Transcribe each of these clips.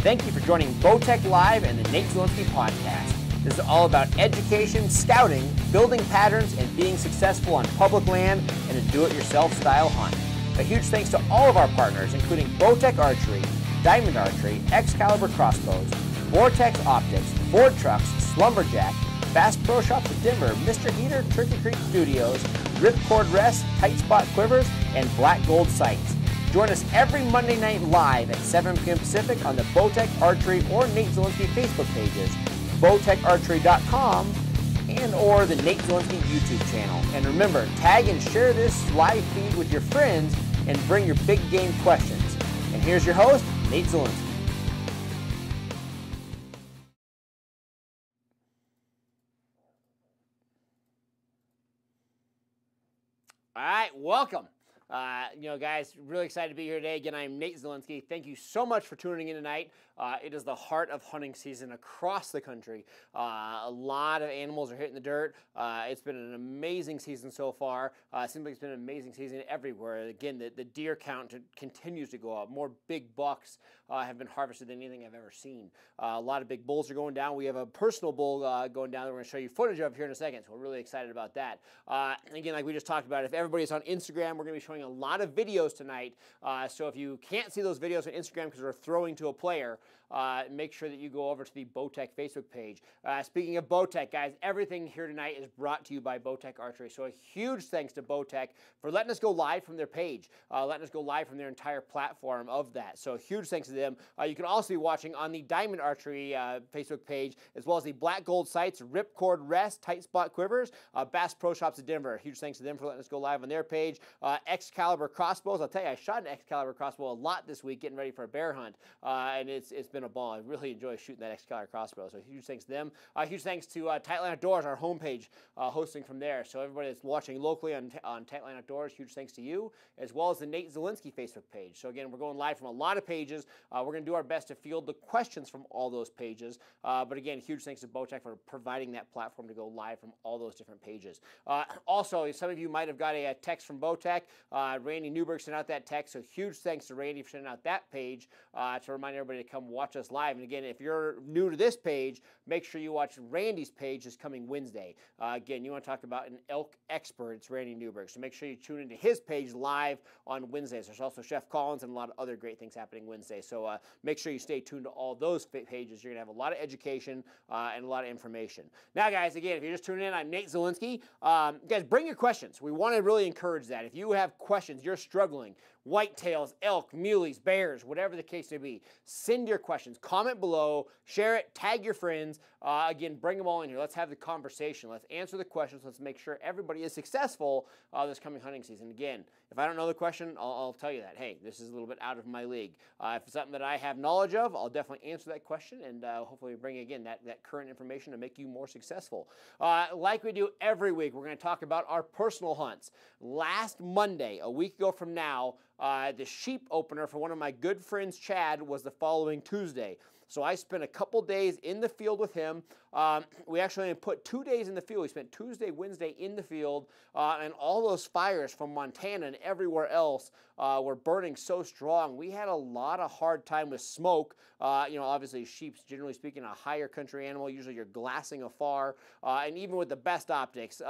Thank you for joining Bowtech Live and the Nate Zelinsky podcast. This is all about education, scouting, building patterns, and being successful on public land in a do-it-yourself style hunt. A huge thanks to all of our partners, including Bowtech Archery, Diamond Archery, Excalibur Crossbows, Vortex Optics, Ford Trucks, Slumberjack, Bass Pro Shops of Denver, Mr. Heater, Turkey Creek Studios, Ripcord Rest, Tight Spot Quivers, and Black Gold Sights. Join us every Monday night live at 7 p.m. Pacific on the Bowtech Archery or Nate Zelinsky Facebook pages, bowtecharchery.com, and or the Nate Zelinsky YouTube channel. And remember, tag and share this live feed with your friends and bring your big game questions. And here's your host, Nate Zelinsky. All right, welcome. Guys, really excited to be here today. Again, I'm Nate Zelinsky. Thank you so much for tuning in tonight. It is the heart of hunting season across the country. A lot of animals are hitting the dirt. It's been an amazing season so far. It seems like it's been an amazing season everywhere. Again, the deer count continues to go up. More big bucks have been harvested than anything I've ever seen. A lot of big bulls are going down. We have a personal bull going down that we're going to show you footage of here in a second, so we're really excited about that. Again, like we just talked about, if everybody's on Instagram, we're going to be showing a lot of videos tonight. So if you can't see those videos on Instagram because we're throwing to a player, make sure that you go over to the Bowtech Facebook page. Speaking of Bowtech, guys, everything here tonight is brought to you by Bowtech Archery. So a huge thanks to Bowtech for letting us go live from their page, letting us go live from their entire platform of that. So a huge thanks to them. You can also be watching on the Diamond Archery Facebook page, as well as the Black Gold Sights, Ripcord Rest, Tight Spot Quivers, Bass Pro Shops of Denver. Huge thanks to them for letting us go live on their page. Excalibur Crossbows. I'll tell you, I shot an Excalibur crossbow a lot this week getting ready for a bear hunt, and it's been a ball. I really enjoy shooting that Excalibur crossbow, so huge thanks to them. Huge thanks to Tightline Outdoors, our homepage, hosting from there. So everybody that's watching locally on Tightline Outdoors, huge thanks to you, as well as the Nate Zelinsky Facebook page. So again, we're going live from a lot of pages. We're going to do our best to field the questions from all those pages. But again, huge thanks to Bowtech for providing that platform to go live from all those different pages. Also, some of you might have got a text from Bowtech. Randy Newberg sent out that text, so huge thanks to Randy for sending out that page to remind everybody to come watch us live. And again, if you're new to this page, make sure you watch Randy's page this coming Wednesday. Again, you want to talk about an elk expert, it's Randy Newberg. So make sure you tune into his page live on Wednesdays. There's also Chef Collins and a lot of other great things happening Wednesday. So make sure you stay tuned to all those pages. You're going to have a lot of education and a lot of information. Now, guys, again, if you're just tuning in, I'm Nate Zelinsky. Guys, bring your questions. We want to really encourage that. If you have questions, you're struggling, whitetails, elk, muleys, bears, whatever the case may be, send your questions. Comment below, share it, tag your friends. Again, bring them all in here. Let's have the conversation. Let's answer the questions. Let's make sure everybody is successful this coming hunting season. Again, if I don't know the question, I'll tell you that. Hey, this is a little bit out of my league. If it's something that I have knowledge of, I'll definitely answer that question and hopefully bring, again, that current information to make you more successful. Like we do every week, we're going to talk about our personal hunts. Last Monday, a week ago from now, the sheep opener for one of my good friends, Chad, was the following Tuesday. So I spent a couple days in the field with him. We actually put 2 days in the field. We spent Tuesday, Wednesday in the field, and all those fires from Montana and everywhere else were burning so strong. We had a lot of hard time with smoke. Obviously sheep's, generally speaking, a higher country animal. Usually you're glassing afar. And even with the best optics,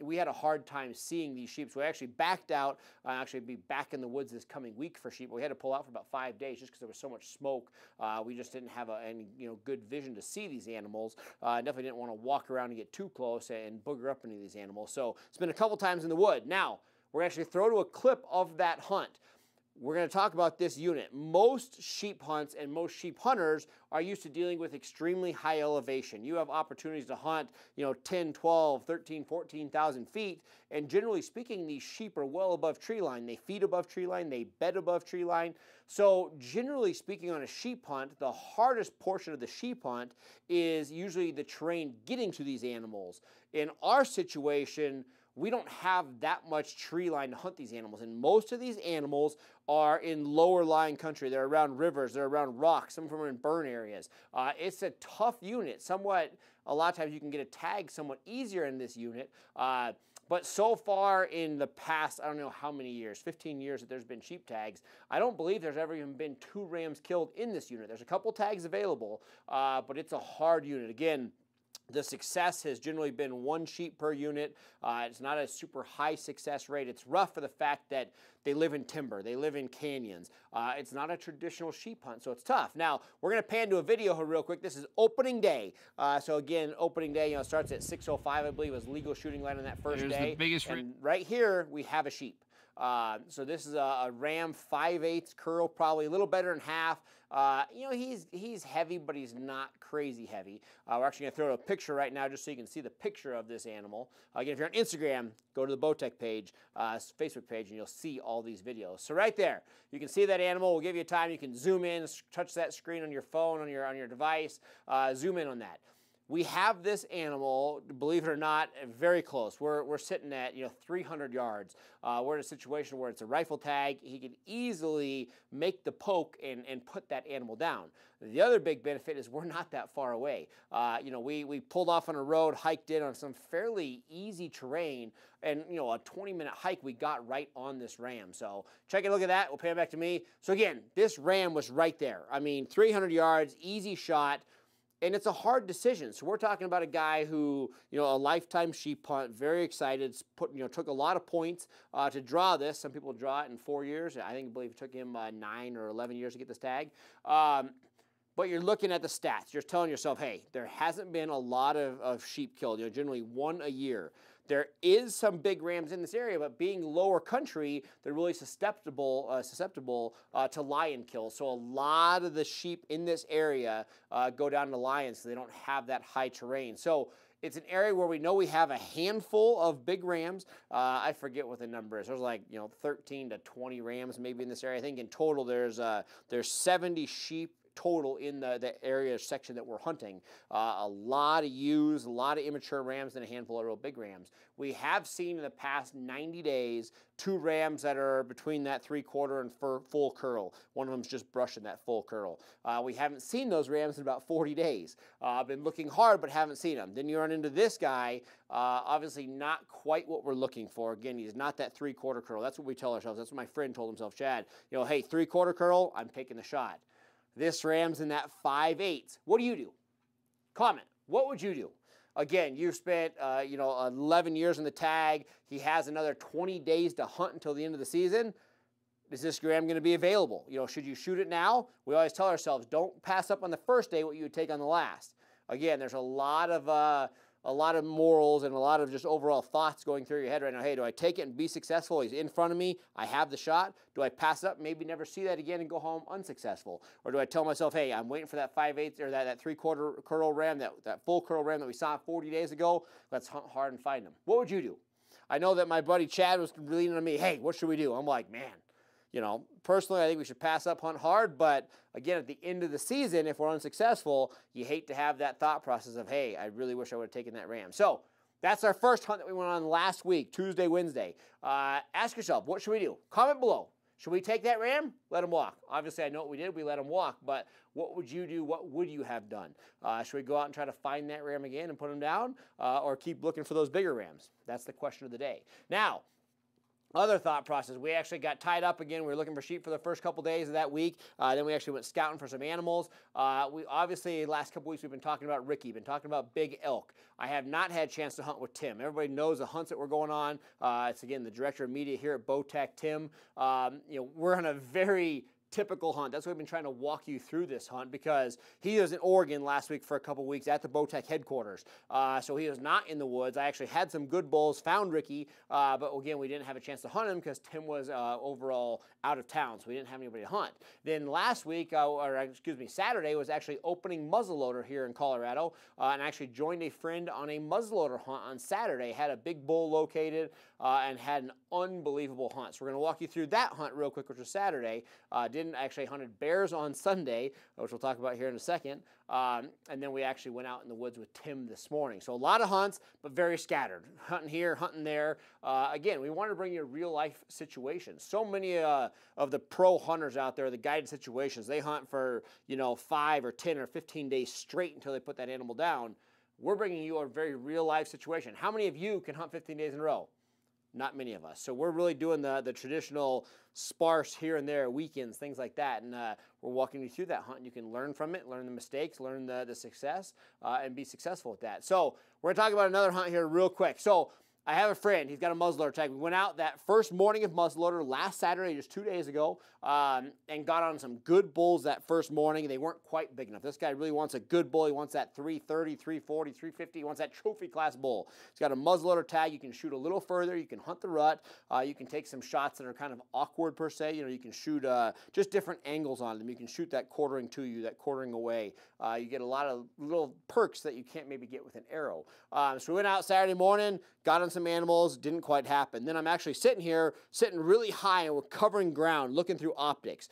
we had a hard time seeing these sheep. So we actually backed out. Actually be back in the woods this coming week for sheep. We had to pull out for about 5 days just because there was so much smoke. We just didn't have any good vision to see these animals. Definitely didn't want to walk around and get too close and booger up any of these animals. So it's been a couple times in the wood. Now, we're going to actually throw to a clip of that hunt. We're going to talk about this unit. Most sheep hunts and most sheep hunters are used to dealing with extremely high elevation. You have opportunities to hunt, 10, 12, 13, 14,000 feet. And generally speaking, these sheep are well above tree line. They feed above tree line. They bed above tree line. So generally speaking, on a sheep hunt, the hardest portion of the sheep hunt is usually the terrain getting to these animals. In our situation, we don't have that much tree line to hunt these animals. And most of these animals are in lower lying country. They're around rivers, they're around rocks, some of them are in burn areas. It's a tough unit, somewhat a lot of times you can get a tag somewhat easier in this unit. But so far in the past, I don't know how many years, 15 years that there's been sheep tags, I don't believe there's ever even been 2 rams killed in this unit. There's a couple tags available, but it's a hard unit. Again, the success has generally been 1 sheep per unit. It's not a super high success rate. It's rough for the fact that they live in timber. They live in canyons. It's not a traditional sheep hunt, so it's tough. Now, we're going to pan to a video here real quick. This is opening day. So again, opening day, starts at 6:05, I believe, was legal shooting line on that first There's day. The biggest and right here, we have a sheep. So this is a ram 5/8 curl, probably a little better than half. He's heavy, but he's not crazy heavy. We're actually going to throw a picture right now just so you can see the picture of this animal. Again, if you're on Instagram, go to the Bowtech page, Facebook page, and you'll see all these videos. So right there, you can see that animal. We'll give you time. You can zoom in, touch that screen on your phone, on your device, zoom in on that. We have this animal, believe it or not, very close. We're sitting at 300 yards. We're in a situation where it's a rifle tag. He could easily make the poke and put that animal down. The other big benefit is we're not that far away. We pulled off on a road, hiked in on some fairly easy terrain, and a 20-minute hike we got right on this ram. So check a look at that. We'll pan back to me. So again, this ram was right there. I mean, 300 yards, easy shot. And it's a hard decision. So we're talking about a guy who, a lifetime sheep hunt, very excited, took a lot of points to draw this. Some people draw it in 4 years. I believe it took him 9 or 11 years to get this tag. But you're looking at the stats. You're telling yourself, hey, there hasn't been a lot of sheep killed, generally 1 a year. There is some big rams in this area, but being lower country, they're really susceptible to lion kills. So a lot of the sheep in this area go down to lions, so they don't have that high terrain. So it's an area where we know we have a handful of big rams. I forget what the number is. There's like 13 to 20 rams maybe in this area. I think in total there's 70 sheep total in the area section that we're hunting. A lot of ewes, a lot of immature rams, and a handful of real big rams. We have seen in the past 90 days 2 rams that are between that 3/4 and full curl. One of them's just brushing that full curl. We haven't seen those rams in about 40 days. I've been looking hard, but haven't seen them. Then you run into this guy, obviously not quite what we're looking for. Again, he's not that 3/4 curl. That's what we tell ourselves. That's what my friend told himself, Chad. Hey, 3/4 curl, I'm taking the shot. This ram's in that 5/8. What do you do? Comment. What would you do? Again, you've spent 11 years in the tag. He has another 20 days to hunt until the end of the season. Is this ram going to be available? Should you shoot it now? We always tell ourselves, don't pass up on the first day what you would take on the last. Again, there's a lot of morals and a lot of just overall thoughts going through your head right now. Hey, do I take it and be successful? He's in front of me. I have the shot. Do I pass it up, maybe never see that again and go home unsuccessful? Or do I tell myself, hey, I'm waiting for that 5/8 or that 3/4 curl ram, that full curl ram that we saw 40 days ago? Let's hunt hard and find him. What would you do? I know that my buddy Chad was leaning on me. Hey, what should we do? I'm like, man. Personally, I think we should pass up, hunt hard, but again, at the end of the season, if we're unsuccessful, you hate to have that thought process of, hey, I really wish I would have taken that ram. So that's our first hunt that we went on last week, Tuesday, Wednesday. Ask yourself, what should we do? Comment below. Should we take that ram? Let him walk. Obviously, I know what we did. We let him walk, but what would you do? What would you have done? Should we go out and try to find that ram again and put him down, or keep looking for those bigger rams? That's the question of the day. Now, other thought process, we actually got tied up again. We were looking for sheep for the first couple days of that week. Then we actually went scouting for some animals. We obviously, the last couple weeks, we've been talking about Ricky, been talking about big elk. I have not had a chance to hunt with Tim. Everybody knows the hunts that we're going on. It's, again, the director of media here at Bowtech, Tim. We're on a very typical hunt. That's why we've been trying to walk you through this hunt, because he was in Oregon last week for a couple weeks at the Bowtech headquarters. So he was not in the woods. I actually had some good bulls, found Ricky, but again, we didn't have a chance to hunt him because Tim was overall out of town, so we didn't have anybody to hunt. Then last week, Saturday was actually opening muzzleloader here in Colorado, and I actually joined a friend on a muzzleloader hunt on Saturday. Had a big bull located and had an unbelievable hunt. So we're going to walk you through that hunt real quick, which was Saturday. Didn't actually hunted bears on Sunday, which we'll talk about here in a second. And then we actually went out in the woods with Tim this morning. So a lot of hunts, but very scattered. Hunting here, hunting there. Again, we wanted to bring you a real life situation. So many of the pro hunters out there, the guided situations, they hunt for 5 or 10 or 15 days straight until they put that animal down. we're bringing you a very real life situation. How many of you can hunt 15 days in a row? Not many of us. So we're really doing the traditional sparse here and there, weekends, things like that. And we're walking you through that hunt. You can learn from it, learn the mistakes, learn the success, and be successful with that. So we're going to talk about another hunt here real quick. So I have a friend. He's got a muzzleloader tag. We went out that first morning of muzzleloader last Saturday, just 2 days ago, and got on some good bulls that first morning. They weren't quite big enough. This guy really wants a good bull. He wants that 330, 340, 350. He wants that trophy class bull. He's got a muzzleloader tag. You can shoot a little further. You can hunt the rut. You can take some shots that are kind of awkward per se. You know, you can shoot just different angles on them. You can shoot that quartering to you, that quartering away. You get a lot of little perks that you can't maybe get with an arrow. So we went out Saturday morning, got on some animals, didn't quite happen. Then I'm actually sitting here, sitting really high, and we're covering ground, looking through optics.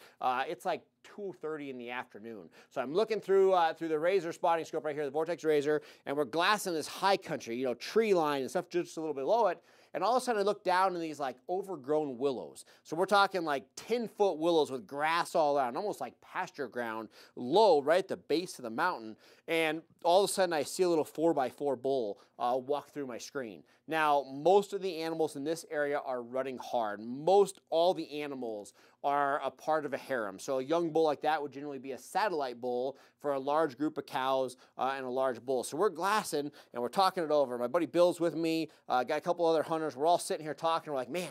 It's like 2:30 in the afternoon. So I'm looking through the Razor spotting scope right here, the Vortex Razor, and we're glassing this high country, you know, tree line and stuff just a little bit below it. And all of a sudden I look down in these like overgrown willows. So we're talking like 10-foot willows with grass all around, almost like pasture ground, low right at the base of the mountain. And all of a sudden I see a little 4x4 bull walk through my screen. Now, most of the animals in this area are running hard. Most all the animals are a part of a harem. So a young bull like that would generally be a satellite bull for a large group of cows and a large bull. So we're glassing and we're talking it over. My buddy Bill's with me, got a couple other hunters. We're all sitting here talking. We're like, man,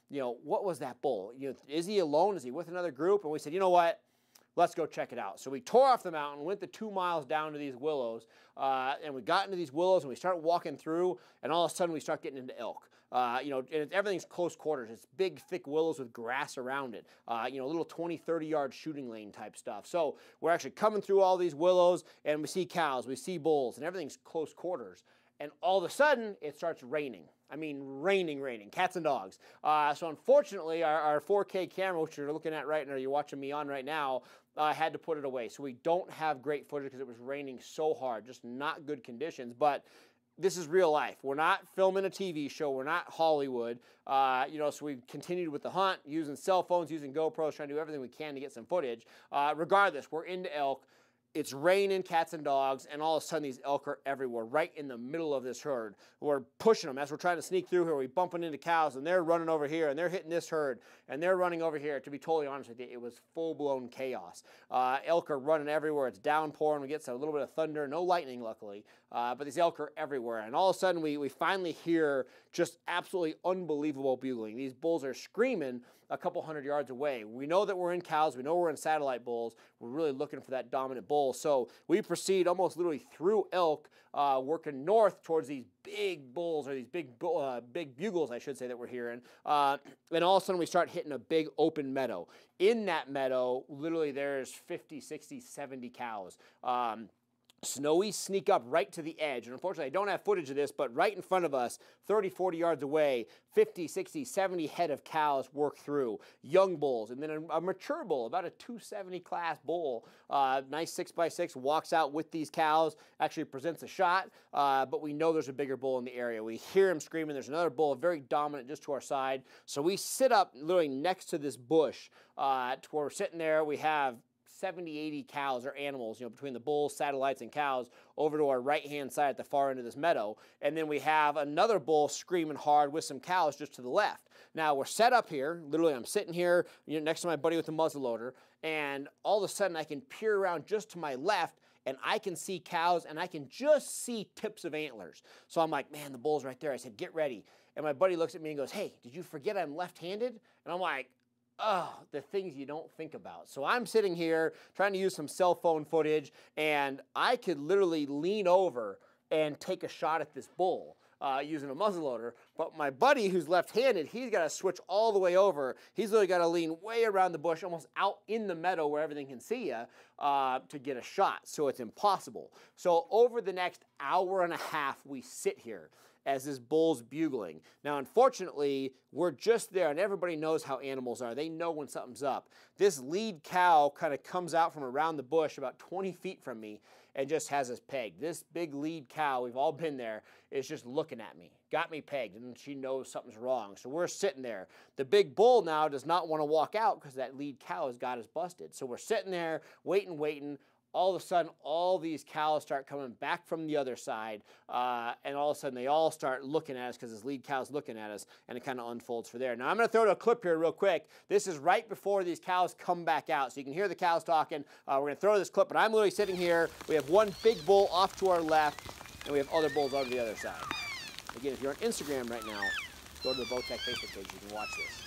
you know, what was that bull? You know, is he alone? Is he with another group? And we said, you know what? Let's go check it out. So we tore off the mountain, went the 2 miles down to these willows, and we got into these willows and we started walking through, and all of a sudden we start getting into elk. You know, and everything's close quarters. It's big, thick willows with grass around it. You know, a little 20, 30-yard shooting lane type stuff. So we're actually coming through all these willows, and we see cows, we see bulls, and everything's close quarters. And all of a sudden, it starts raining. I mean, raining, cats and dogs. So unfortunately, our 4K camera, which you're looking at right now, you're watching me on right now, had to put it away. So we don't have great footage because it was raining so hard, just not good conditions. But this is real life. We're not filming a TV show. We're not Hollywood. You know, so we continued with the hunt, using cell phones, using GoPros, trying to do everything we can to get some footage. Regardless, we're into elk. It's raining, cats and dogs, and all of a sudden these elk are everywhere, right in the middle of this herd. We're pushing them as we're trying to sneak through here. We're bumping into cows, and they're running over here, and they're hitting this herd, and they're running over here. To be totally honest with you, it was full-blown chaos. Elk are running everywhere. It's downpouring. We get a little bit of thunder, no lightning, luckily, but these elk are everywhere. And all of a sudden, we finally hear just absolutely unbelievable bugling. These bulls are screaming a couple hundred yards away. We know that we're in cows. We know we're in satellite bulls. We're really looking for that dominant bull. So we proceed almost literally through elk, working north towards these big bulls, or these big bugles, I should say, that we're hearing. And all of a sudden we start hitting a big open meadow. In that meadow, literally there's 50, 60, 70 cows. Snowy sneak up right to the edge, and unfortunately I don't have footage of this, but right in front of us, 30, 40 yards away, 50, 60, 70 head of cows work through, young bulls, and then a mature bull, about a 270 class bull, nice 6x6, walks out with these cows, actually presents a shot, but we know there's a bigger bull in the area. We hear him screaming. There's another bull, very dominant, just to our side, so we sit up literally next to this bush, to where we're sitting there. We have 70, 80 cows or animals, you know, between the bulls, satellites, and cows over to our right-hand side at the far end of this meadow. And then we have another bull screaming hard with some cows just to the left. Now, we're set up here. Literally, I'm sitting here, you know, next to my buddy with the muzzleloader, and all of a sudden I can peer around just to my left, and I can see cows, and I can just see tips of antlers. So I'm like, man, the bull's right there. I said, get ready. And my buddy looks at me and goes, hey, did you forget I'm left-handed? And I'm like, oh, the things you don't think about. So I'm sitting here trying to use some cell phone footage, and I could literally lean over and take a shot at this bull using a muzzleloader. But my buddy, who's left-handed, he's got to switch all the way over. He's literally got to lean way around the bush, almost out in the meadow where everything can see you, to get a shot. So it's impossible. So over the next hour and a half, we sit here as this bull's bugling. Now, unfortunately, we're just there, and everybody knows how animals are. They know when something's up. This lead cow kind of comes out from around the bush about 20 feet from me and just has us pegged. This big lead cow, we've all been there, is just looking at me. Got me pegged, and she knows something's wrong. So we're sitting there. The big bull now does not want to walk out because that lead cow has got us busted. So we're sitting there waiting. all of a sudden, all these cows start coming back from the other side, and all of a sudden they all start looking at us because this lead cow's looking at us, and it kind of unfolds for there. Now, I'm going to throw to a clip here real quick. This is right before these cows come back out, so you can hear the cows talking. We're going to throw this clip, but I'm literally sitting here. We have one big bull off to our left, and we have other bulls over the other side. Again, if you're on Instagram right now, go to the Bowtech Facebook page. You can watch this.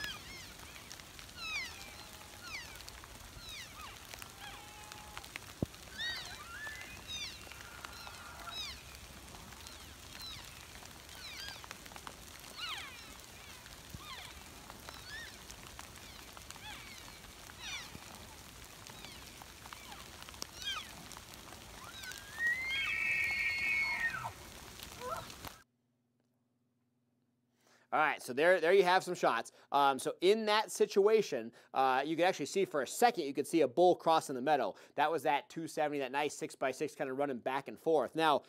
All right, so there you have some shots. So in that situation, you can actually see for a second, you could see a bull crossing the meadow. That was that 270, that nice 6x6 kind of running back and forth. Now,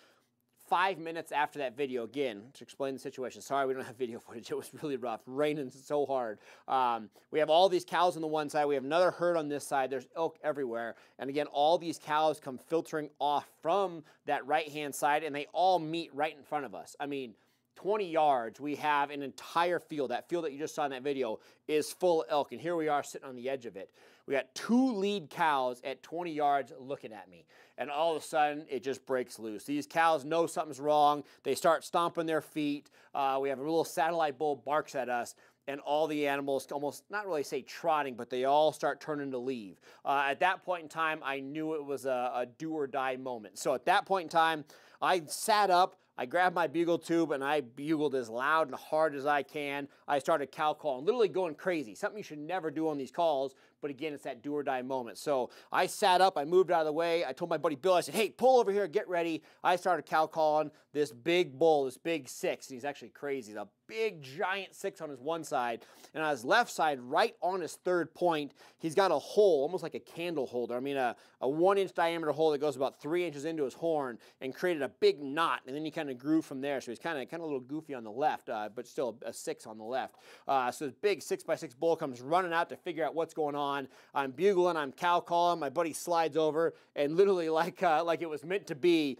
5 minutes after that video, again, to explain the situation. Sorry, we don't have video footage. It was really rough, raining so hard. We have all these cows on the one side. We have another herd on this side. There's elk everywhere. And again, all these cows come filtering off from that right-hand side, and they all meet right in front of us. I mean, 20 yards, we have an entire field. That field that you just saw in that video is full of elk, and here we are sitting on the edge of it. We got 2 lead cows at 20 yards looking at me, and all of a sudden, it just breaks loose. These cows know something's wrong. They start stomping their feet. We have a little satellite bull barks at us, and all the animals almost, not really say trotting, but they all start turning to leave. At that point in time, I knew it was a do-or-die moment. So at that point in time, I sat up, I grabbed my bugle tube, and I bugled as loud and hard as I can. I started cow calling, literally going crazy, something you should never do on these calls, but again, it's that do-or-die moment. So I sat up, I moved out of the way, I told my buddy Bill, I said, hey, pull over here, get ready. I started cow calling this big bull, this big 6, and he's actually crazy, the big giant 6 on his one side, and on his left side, right on his third point, he's got a hole, almost like a candle holder. I mean, a 1-inch diameter hole that goes about 3 inches into his horn and created a big knot, and then he kind of grew from there. So he's kind of a little goofy on the left, but still a 6 on the left. So this big 6x6 bull comes running out to figure out what's going on. I'm bugling, I'm cow calling. My buddy slides over, and literally like it was meant to be,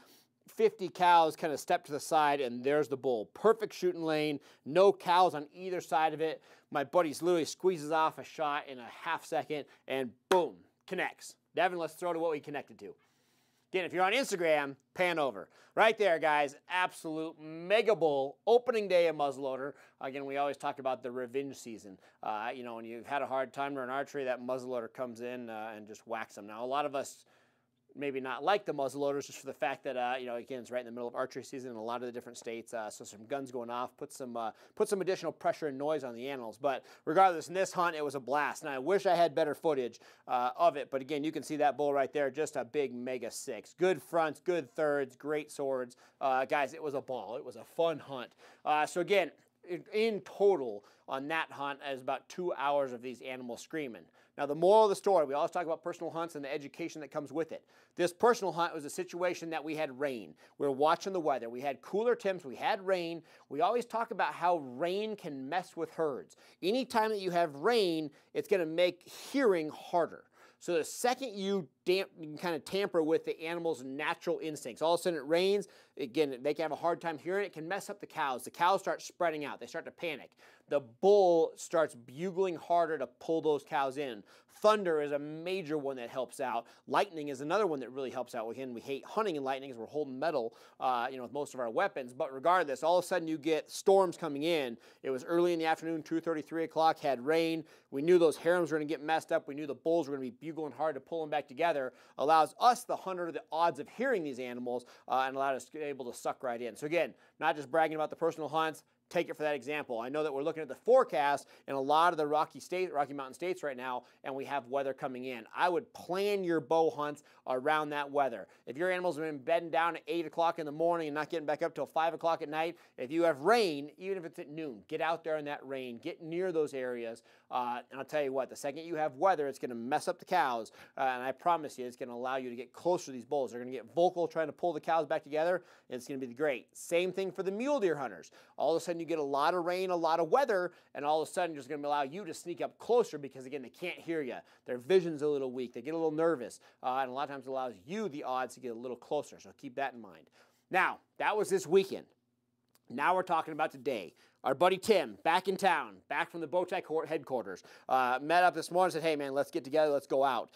50 cows kind of step to the side, and there's the bull. Perfect shooting lane, no cows on either side of it. My buddy literally squeezes off a shot in a half second, and boom, connects. Devin, let's throw to what we connected to. Again, if you're on Instagram, pan over. Right there, guys, absolute mega bull, opening day of muzzleloader. Again, we always talk about the revenge season. You know, when you've had a hard time during archery, that muzzleloader comes in and just whacks them. Now, a lot of us maybe not like the muzzleloaders just for the fact that, you know, again, it's right in the middle of archery season in a lot of the different states, so some guns going off, put some additional pressure and noise on the animals. But regardless, in this hunt, it was a blast, and I wish I had better footage of it. But again, you can see that bull right there, just a big mega 6. Good fronts, good thirds, great swords. Guys, it was a ball. It was a fun hunt. So again, in total on that hunt is about 2 hours of these animals screaming. Now, the moral of the story, we always talk about personal hunts and the education that comes with it. This personal hunt was a situation that we had rain. We were watching the weather. We had cooler temps. We had rain. We always talk about how rain can mess with herds. Anytime that you have rain, it's going to make hearing harder. So the second you kind of tamper with the animal's natural instincts, all of a sudden it rains, again, they can have a hard time hearing it. It can mess up the cows. The cows start spreading out. They start to panic. The bull starts bugling harder to pull those cows in. Thunder is a major one that helps out. Lightning is another one that really helps out. Again, we hate hunting in lightning because we're holding metal, you know, with most of our weapons. But regardless, all of a sudden you get storms coming in. It was early in the afternoon, 2:30, 3 o'clock, had rain. We knew those harems were going to get messed up. We knew the bulls were going to be bugling hard to pull them back together. Allows us, the hunter, the odds of hearing these animals and allowed us to be able to suck right in. So again, not just bragging about the personal hunts. Take it for that example. I know that we're looking at the forecast in a lot of the Rocky Mountain states right now, and we have weather coming in. I would plan your bow hunts around that weather. If your animals have been bedding down at 8 o'clock in the morning and not getting back up till 5 o'clock at night, if you have rain, even if it's at noon, get out there in that rain, get near those areas, and I'll tell you what, the second you have weather, it's going to mess up the cows, and I promise you, it's going to allow you to get closer to these bulls. They're going to get vocal trying to pull the cows back together, and it's going to be great. Same thing for the mule deer hunters. All of a sudden, you get a lot of rain, a lot of weather, and all of a sudden just going to allow you to sneak up closer because, again, they can't hear you. Their vision's a little weak. They get a little nervous, and a lot of times it allows you the odds to get a little closer, so keep that in mind. Now, that was this weekend. Now we're talking about today. Our buddy Tim, back in town, back from the Bowtie headquarters, met up this morning and said, hey, man, let's get together, let's go out.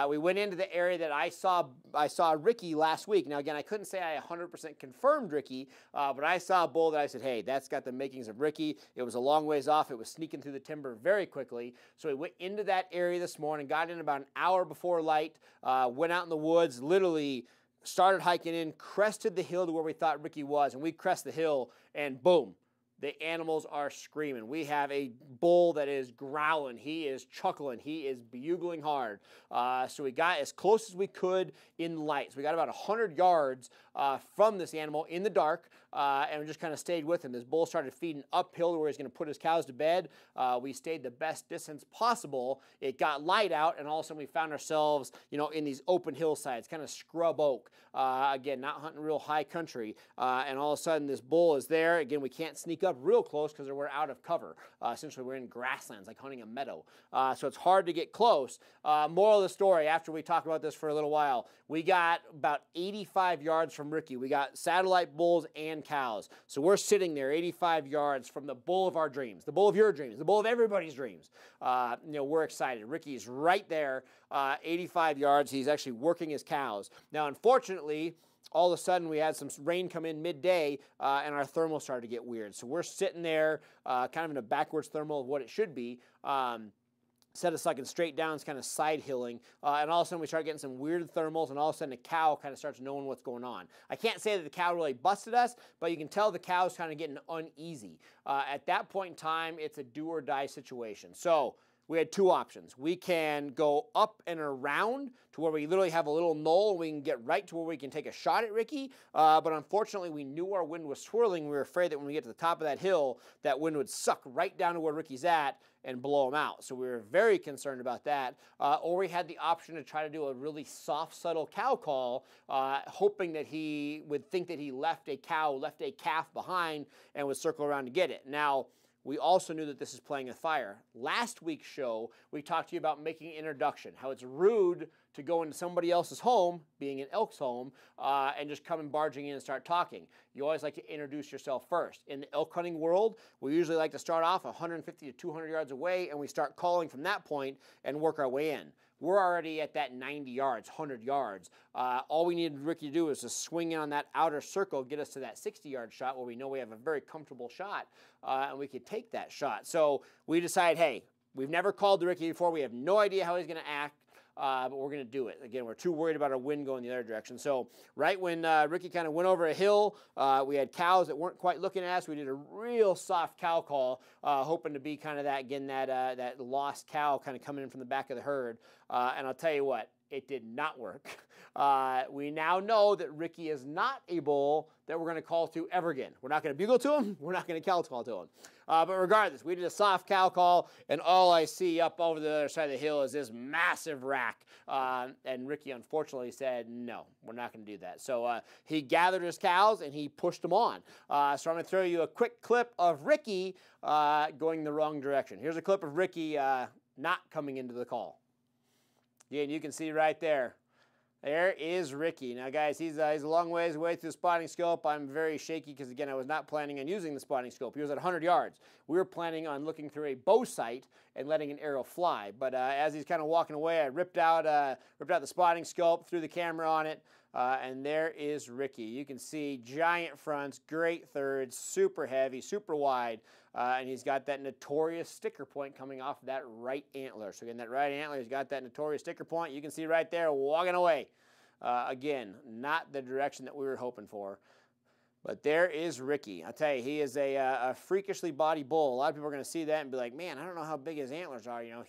We went into the area that I saw Ricky last week. Now, again, I couldn't say I 100% confirmed Ricky, but I saw a bull that I said, hey, that's got the makings of Ricky. It was a long ways off. It was sneaking through the timber very quickly. So we went into that area this morning, got in about an hour before light, went out in the woods, literally started hiking in, crested the hill to where we thought Ricky was, and we crest the hill, and boom. The animals are screaming. We have a bull that is growling. He is chuckling. He is bugling hard. So we got as close as we could in light. So we got about 100 yards from this animal in the dark, and we just kind of stayed with him. This bull started feeding uphill to where he's going to put his cows to bed. We stayed the best distance possible. It got light out, and all of a sudden we found ourselves, in these open hillsides, kind of scrub oak. Again, not hunting real high country. And all of a sudden this bull is there. Again, we can't sneak up real close because we're out of cover. Essentially, we're in grasslands, like hunting a meadow. So it's hard to get close. Moral of the story, after we talk about this for a little while, we got about 85 yards from Ricky. We got satellite bulls and cows. So we're sitting there 85 yards from the bull of our dreams, the bull of your dreams, the bull of everybody's dreams. We're excited. Ricky's right there, 85 yards. He's actually working his cows. Now, unfortunately, all of a sudden we had some rain come in midday, and our thermal started to get weird. So we're sitting there kind of in a backwards thermal of what it should be. Instead of sucking straight down, it's kind of side hilling. And all of a sudden we start getting some weird thermals, and all of a sudden the cow kind of starts knowing what's going on. I can't say that the cow really busted us, but you can tell the cow's kind of getting uneasy. At that point in time, it's a do or die situation. So we had two options. We can go up and around to where we literally have a little knoll and we can get right to where we can take a shot at Ricky. But unfortunately, we knew our wind was swirling. We were afraid that when we get to the top of that hill, that wind would suck right down to where Ricky's at and blow him out. So we were very concerned about that. Or we had the option to try to do a really soft, subtle cow call, hoping that he would think that he left a calf behind and would circle around to get it. Now, we also knew that this is playing with fire. Last week's show, we talked to you about making an introduction, how it's rude to go into somebody else's home, being an elk's home, and just come and barging in and start talking. You always like to introduce yourself first. In the elk hunting world, we usually like to start off 150 to 200 yards away, and we start calling from that point and work our way in. We're already at that 90 yards, 100 yards. All we needed Ricky to do is to swing in on that outer circle, get us to that 60-yard shot where we know we have a very comfortable shot, and we could take that shot. So we decided, hey, we've never called to Ricky before. We have no idea how he's going to act. But we're going to do it. Again, we're too worried about our wind going the other direction. So right when Ricky kind of went over a hill, we had cows that weren't quite looking at us. We did a real soft cow call, hoping to be kind of that, again, that lost cow kind of coming in from the back of the herd. And I'll tell you what, it did not work. We now know that Ricky is not a bull that we're going to call to ever again. We're not going to bugle to him. We're not going to cow call to him. But regardless, we did a soft cow call, and all I see up over the other side of the hill is this massive rack. And Ricky, unfortunately, said, no, we're not going to do that. So he gathered his cows, and he pushed them on. So I'm going to throw you a quick clip of Ricky going the wrong direction. Here's a clip of Ricky not coming into the call. Yeah, and you can see right there. There is Ricky. Now, guys, he's a long ways away through the spotting scope. I'm very shaky because, again, I was not planning on using the spotting scope. He was at 100 yards. We were planning on looking through a bow sight and letting an arrow fly. But as he's kind of walking away, I ripped out the spotting scope, threw the camera on it, and there is Ricky. You can see giant fronts, great thirds, super heavy, super wide. And he's got that notorious sticker point coming off that right antler. So again, that right antler, he's got that notorious sticker point. You can see right there walking away. Again, not the direction that we were hoping for. But there is Ricky. I'll tell you, he is a freakishly body bull. A lot of people are going to see that and be like, man, I don't know how big his antlers are. You know,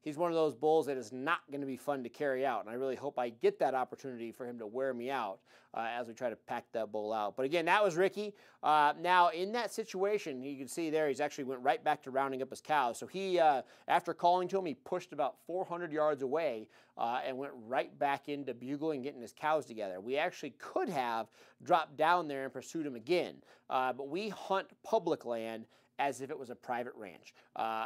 he's one of those bulls that is not going to be fun to carry out, and I really hope I get that opportunity for him to wear me out as we try to pack that bull out. But again, that was Ricky. Now, in that situation, you can see there, he's actually went right back to rounding up his cows. So he, after calling to him, he pushed about 400 yards away and went right back into bugling, getting his cows together. We actually could have dropped down there and pursued him again, but we hunt public land as if it was a private ranch.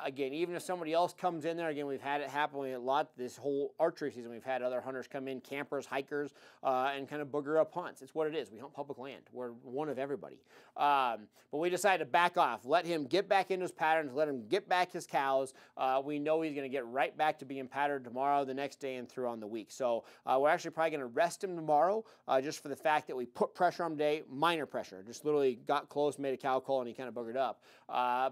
Again, even if somebody else comes in there, again, we've had it happen a lot this whole archery season. We've had other hunters come in, campers, hikers, and kind of booger up hunts. It's what it is. We hunt public land. We're one of everybody. But we decided to back off, let him get back into his patterns, let him get back his cows. We know he's going to get right back to being patterned tomorrow, the next day, and through on the week. So we're actually probably going to rest him tomorrow just for the fact that we put pressure on him today, minor pressure. Just literally got close, made a cow call, and he kind of boogered up.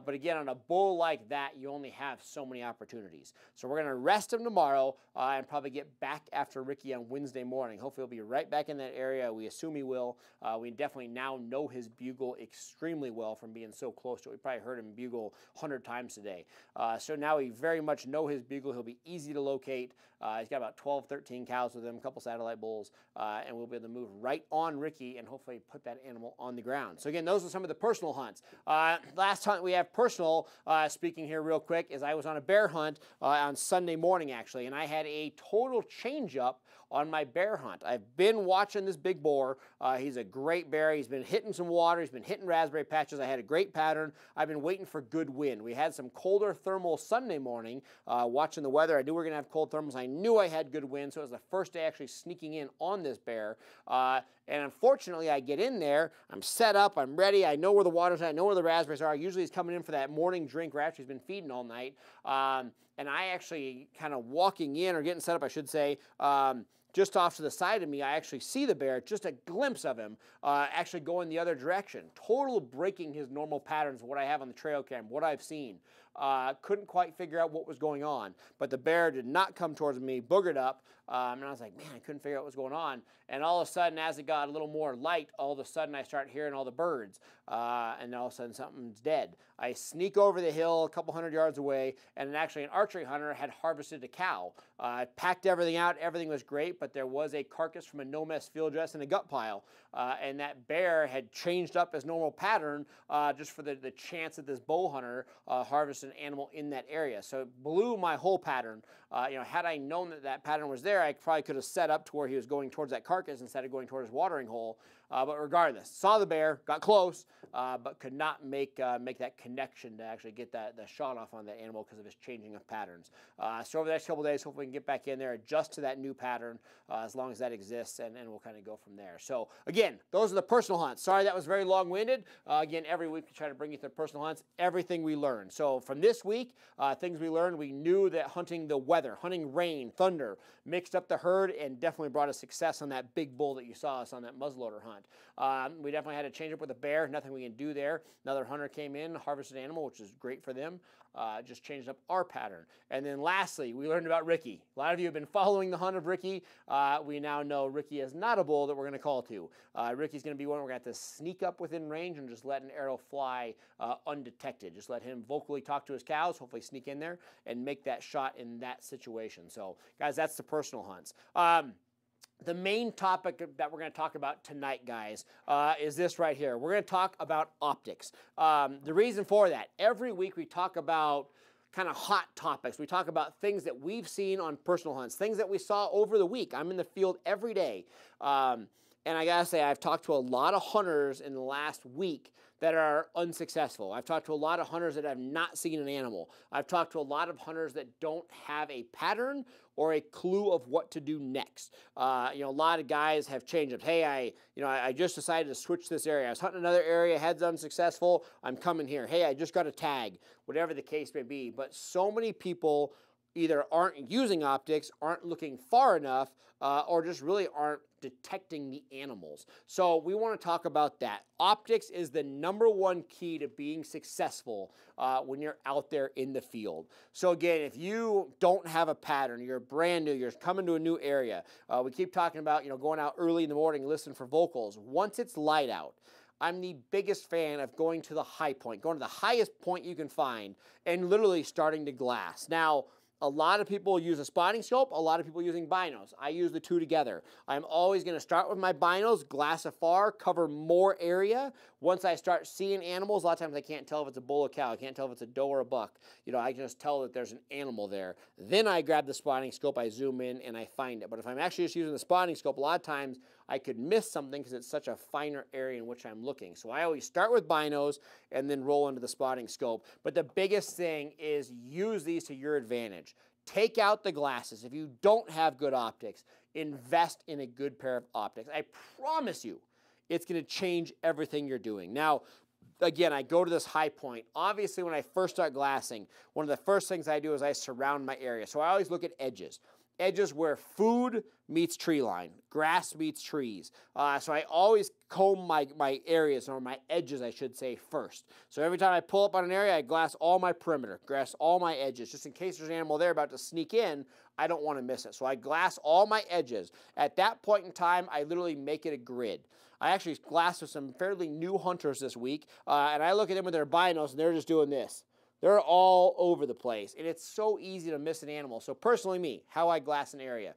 But again, on a bull like that, you only have so many opportunities. So we're going to rest him tomorrow and probably get back after Ricky on Wednesday morning. Hopefully he'll be right back in that area. We assume he will. We definitely now know his bugle extremely well from being so close to it. We probably heard him bugle 100 times today. So now we very much know his bugle. He'll be easy to locate. He's got about 12, 13 cows with him, a couple satellite bulls, and we'll be able to move right on Ricky and hopefully put that animal on the ground. So again, those are some of the personal hunts. Last hunt we have personal, speaking here real quick, is I was on a bear hunt on Sunday morning actually, and I had a total change up on my bear hunt. I've been watching this big boar. He's a great bear. He's been hitting some water. He's been hitting raspberry patches. I had a great pattern. I've been waiting for good wind. We had some colder thermal Sunday morning, watching the weather. I knew we were going to have cold thermals. I knew I had good wind, so it was the first day actually sneaking in on this bear. And unfortunately, I get in there. I'm set up. I'm ready. I know where the water's at. I know where the raspberries are. Usually he's coming in for that morning drink. After he's been feeding all night. And I actually kind of walking in, or getting set up, I should say, just off to the side of me, I actually see the bear, just a glimpse of him, actually going the other direction. Total breaking his normal patterns of what I have on the trail cam, what I've seen. Couldn't quite figure out what was going on, but the bear did not come towards me, boogered up, and I was like, man, I couldn't figure out what was going on. And all of a sudden, as it got a little more light, all of a sudden I start hearing all the birds, and all of a sudden something's dead. I sneak over the hill a couple hundred yards away, and actually an archery hunter had harvested a cow. Packed everything out, everything was great, but there was a carcass from a no-mess field dress in a gut pile, and that bear had changed up his normal pattern just for the chance that this bow hunter harvested an animal in that area. So it blew my whole pattern. Had I known that that pattern was there, I probably could have set up to where he was going towards that carcass instead of going towards his watering hole. But regardless, saw the bear, got close, but could not make that connection to actually get the shot off on that animal because of his changing of patterns. So over the next couple of days, hopefully we can get back in there, adjust to that new pattern as long as that exists, and we'll kind of go from there. So again, those are the personal hunts. Sorry that was very long-winded. Again, every week we try to bring you the personal hunts, everything we learned. So from this week, things we learned, we knew that hunting the weather, hunting rain, thunder, mixed up the herd and definitely brought us success on that big bull that you saw us on that muzzleloader hunt. We definitely had to change up with a bear. Nothing we can do there. Another hunter came in, harvested an animal, which is great for them. Just changed up our pattern. And then lastly, we learned about Ricky. A lot of you have been following the hunt of Ricky. We now know Ricky is not a bull that we're going to call to. Ricky's going to be one we're going to have to sneak up within range and just let an arrow fly undetected. Just let him vocally talk to his cows, hopefully sneak in there and make that shot in that situation. So guys, that's the personal hunts. The main topic that we're going to talk about tonight, guys, is this right here. We're going to talk about optics. The reason for that, every week we talk about kind of hot topics. We talk about things that we've seen on personal hunts, things that we saw over the week. I'm in the field every day. And I got to say, I've talked to a lot of hunters in the last week that are unsuccessful. I've talked to a lot of hunters that have not seen an animal. I've talked to a lot of hunters that don't have a pattern or a clue of what to do next. A lot of guys have changed up. Hey, I just decided to switch this area. I was hunting another area, head's unsuccessful. I'm coming here. Hey, I just got a tag, whatever the case may be. But so many people either aren't using optics, aren't looking far enough, or just really aren't detecting the animals. So we want to talk about that. Optics is the #1 key to being successful when you're out there in the field. So again, if you don't have a pattern, you're brand new, you're coming to a new area, we keep talking about going out early in the morning, listening for vocals. Once it's light out, I'm the biggest fan of going to the high point, going to the highest point you can find, and literally starting to glass. Now, A lot of people use a spotting scope, a lot of people using binos. I use the two together. I'm always going to start with my binos, glass afar, cover more area. Once I start seeing animals, a lot of times I can't tell if it's a bull or cow. I can't tell if it's a doe or a buck. I can just tell that there's an animal there. Then I grab the spotting scope, I zoom in, and I find it. But if I'm actually just using the spotting scope, a lot of times I could miss something because it's such a finer area in which I'm looking. So I always start with binos and then roll into the spotting scope. But the biggest thing is use these to your advantage. Take out the glasses. If you don't have good optics, invest in a good pair of optics. I promise you, it's going to change everything you're doing. Now, again, I go to this high point. Obviously, when I first start glassing, one of the first things I do is I surround my area. So I always look at edges. Edges where food meets tree line, grass meets trees. So I always comb my areas, or my edges, I should say, first. So every time I pull up on an area, I glass all my perimeter, glass all my edges, just in case there's an animal there about to sneak in, I don't want to miss it. So I glass all my edges. At that point in time, I literally make it a grid. I actually glassed with some fairly new hunters this week, and I look at them with their binos, and they're just doing this. They're all over the place, and it's so easy to miss an animal. So personally me, how I glass an area.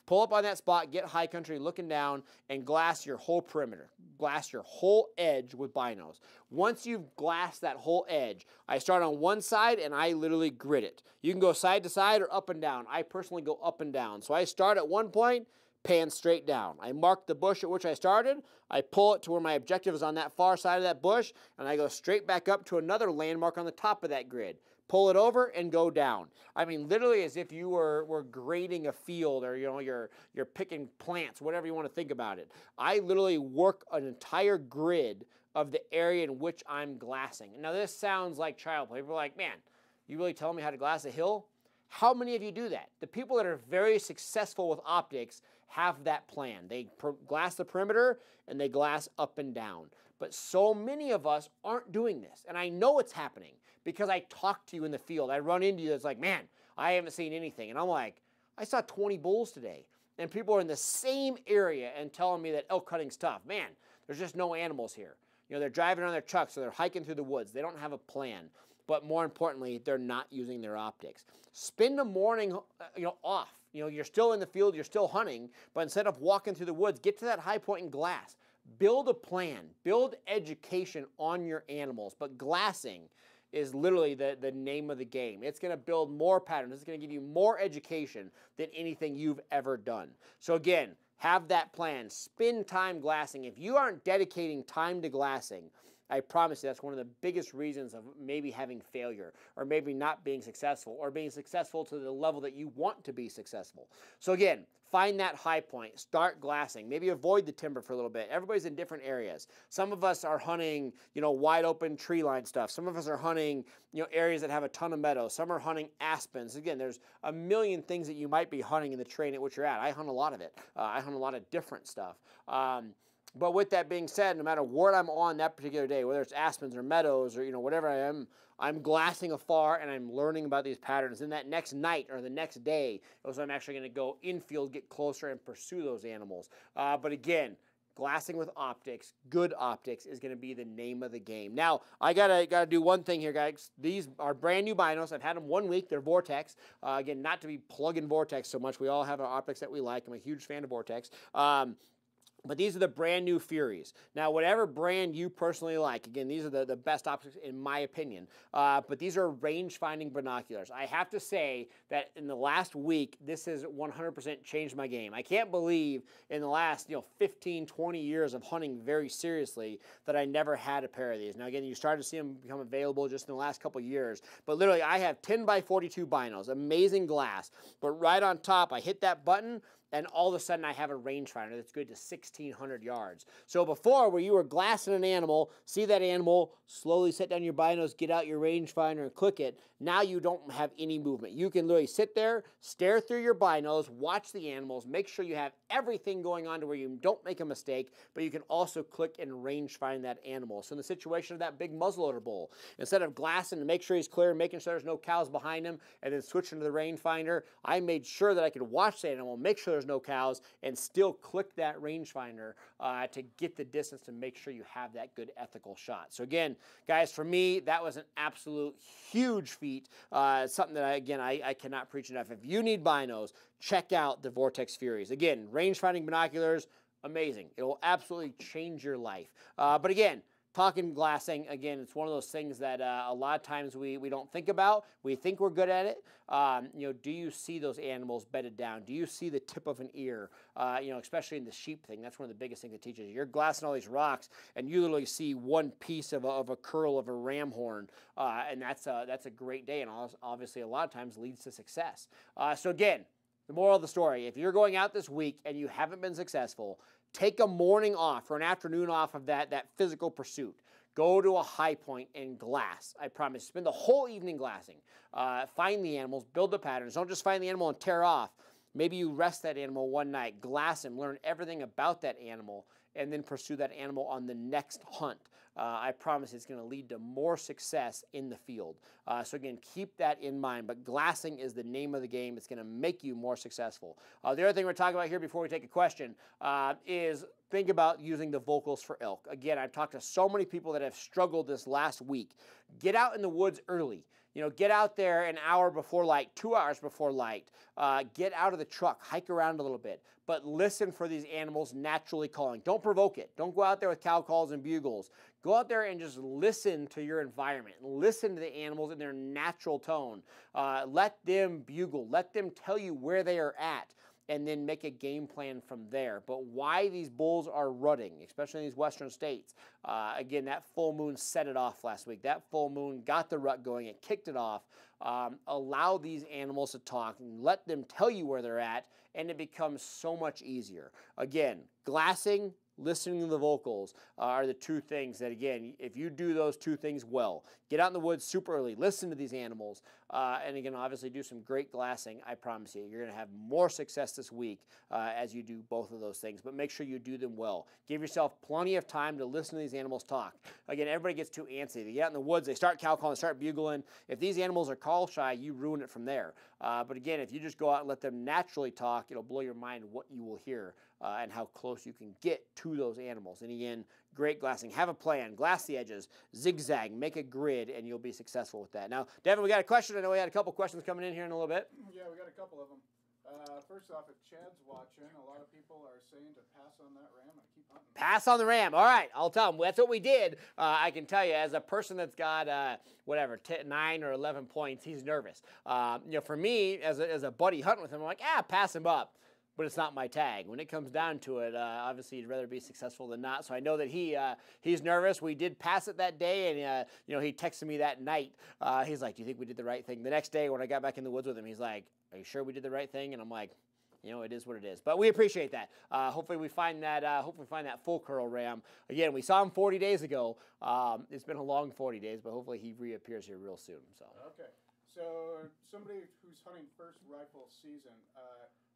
Pull up on that spot, get high country, looking down, and glass your whole perimeter. Glass your whole edge with binos. Once you've glassed that whole edge, I start on one side, and I literally grid it. You can go side to side or up and down. I personally go up and down. So I start at one point, pan straight down. I mark the bush at which I started. I pull it to where my objective is on that far side of that bush, and I go straight back up to another landmark on the top of that grid. Pull it over and go down. I mean, literally as if you were grading a field, or you're picking plants, whatever you want to think about it. I literally work an entire grid of the area in which I'm glassing. Now this sounds like child play. People are like, man, you really telling me how to glass a hill? How many of you do that? The people that are very successful with optics have that plan. They glass the perimeter and they glass up and down. But so many of us aren't doing this. And I know it's happening because I talk to you in the field. I run into you. It's like, man, I haven't seen anything. And I'm like, I saw 20 bulls today. And people are in the same area and telling me that elk cutting's tough. Man, there's just no animals here. They're driving on their trucks, or they're hiking through the woods. They don't have a plan. But more importantly, they're not using their optics. Spend the morning, off. You're still in the field, you're still hunting, but instead of walking through the woods, get to that high point and glass. Build a plan. Build education on your animals. But glassing is literally the name of the game. It's going to build more patterns. It's going to give you more education than anything you've ever done. So again, have that plan. Spend time glassing. If you aren't dedicating time to glassing, I promise you that's one of the biggest reasons of maybe having failure, or maybe not being successful, or being successful to the level that you want to be successful. So again, find that high point. Start glassing. Maybe avoid the timber for a little bit. Everybody's in different areas. Some of us are hunting, wide open tree line stuff. Some of us are hunting, areas that have a ton of meadows. Some are hunting aspens. Again, there's a million things that you might be hunting in the terrain at which you're at. I hunt a lot of it. I hunt a lot of different stuff. But with that being said, no matter what I'm on that particular day, whether it's aspens or meadows or whatever I am, I'm glassing afar and I'm learning about these patterns. And that next night or the next day, so I'm actually going to go infield, get closer, and pursue those animals. But again, glassing with optics, good optics, is going to be the name of the game. Now, I gotta do one thing here, guys. These are brand new binos. I've had them 1 week. They're Vortex. Again, not to be plugging Vortex so much. We all have our optics that we like. I'm a huge fan of Vortex. But these are the brand new Furies. Now, whatever brand you personally like, again, these are the best optics in my opinion. But these are range-finding binoculars. I have to say that in the last week, this has 100% changed my game. I can't believe in the last 15, 20 years of hunting very seriously that I never had a pair of these. Now, again, you started to see them become available just in the last couple of years. But literally, I have 10 by 42 binos, amazing glass. But right on top, I hit that button, and all of a sudden I have a rangefinder that's good to 1,600 yards. So before, where you were glassing an animal, see that animal, slowly set down your binos, get out your rangefinder and click it, now you don't have any movement. You can literally sit there, stare through your binos, watch the animals, make sure you have everything going on to where you don't make a mistake, but you can also click and range find that animal. So in the situation of that big muzzleloader bull, instead of glassing to make sure he's clear, making sure there's no cows behind him, and then switching to the rangefinder, I made sure that I could watch the animal, make sure there's no cows, and still click that rangefinder to get the distance to make sure you have that good ethical shot. So again, guys, for me, that was an absolute huge feat. Something that, I cannot preach enough. If you need binos, check out the Vortex Furies. Again, range-finding binoculars, amazing. It will absolutely change your life. But again, talking glassing, again, it's one of those things that a lot of times we don't think about. We think we're good at it. Do you see those animals bedded down? Do you see the tip of an ear? Especially in the sheep thing, that's one of the biggest things it teaches you. You're glassing all these rocks, and you literally see one piece of a curl of a ram horn, and that's a great day, and obviously a lot of times leads to success. So again, the moral of the story, if you're going out this week and you haven't been successful, take a morning off or an afternoon off of that physical pursuit. Go to a high point and glass. I promise. Spend the whole evening glassing. Find the animals, build the patterns. Don't just find the animal and tear off. Maybe you rest that animal one night, glass him, learn everything about that animal, and then pursue that animal on the next hunt. I promise it's going to lead to more success in the field. So again, keep that in mind. But glassing is the name of the game. It's going to make you more successful. The other thing we're talking about here before we take a question is think about using the vocals for elk. Again, I've talked to so many people that have struggled this last week. Get out in the woods early. Get out there an hour before light, 2 hours before light. Get out of the truck, hike around a little bit, but listen for these animals naturally calling. Don't provoke it. Don't go out there with cow calls and bugles. Go out there and just listen to your environment. Listen to the animals in their natural tone. Let them bugle. Let them tell you where they are at, and then make a game plan from there. But why these bulls are rutting, especially in these western states, again, that full moon set it off last week. That full moon got the rut going. It kicked it off. Allow these animals to talk and let them tell you where they're at, and it becomes so much easier. Again, glassing, listening to the vocals are the two things that, again, if you do those two things well, get out in the woods super early, listen to these animals, and again, obviously do some great glassing, I promise you, you're going to have more success this week as you do both of those things. But make sure you do them well. Give yourself plenty of time to listen to these animals talk. Again, everybody gets too antsy. They get out in the woods, they start cow calling, they start bugling. If these animals are call shy, you ruin it from there. But again, if you just go out and let them naturally talk, it'll blow your mind what you will hear and how close you can get to those animals. And again, great glassing. Have a plan. Glass the edges. Zigzag. Make a grid, and you'll be successful with that. Now, Devin, we got a question. I know we had a couple questions coming in here in a little bit. Yeah, we got a couple of them. First off, if Chad's watching, a lot of people are saying to pass on that ram and keep hunting. Pass on the ram. All right, I'll tell them. That's what we did. I can tell you, as a person that's got, 9 or 11 points, he's nervous. For me, as a buddy hunting with him, I'm like, pass him up. But it's not my tag. When it comes down to it, obviously you'd rather be successful than not. So I know that he's nervous. We did pass it that day, and he texted me that night. He's like, "Do you think we did the right thing?" The next day, when I got back in the woods with him, he's like, "Are you sure we did the right thing?" And I'm like, it is what it is. But we appreciate that. Hopefully we find that full curl ram. Again, we saw him 40 days ago. It's been a long 40 days, but hopefully he reappears here real soon. So. Okay. So somebody who's hunting first rifle season.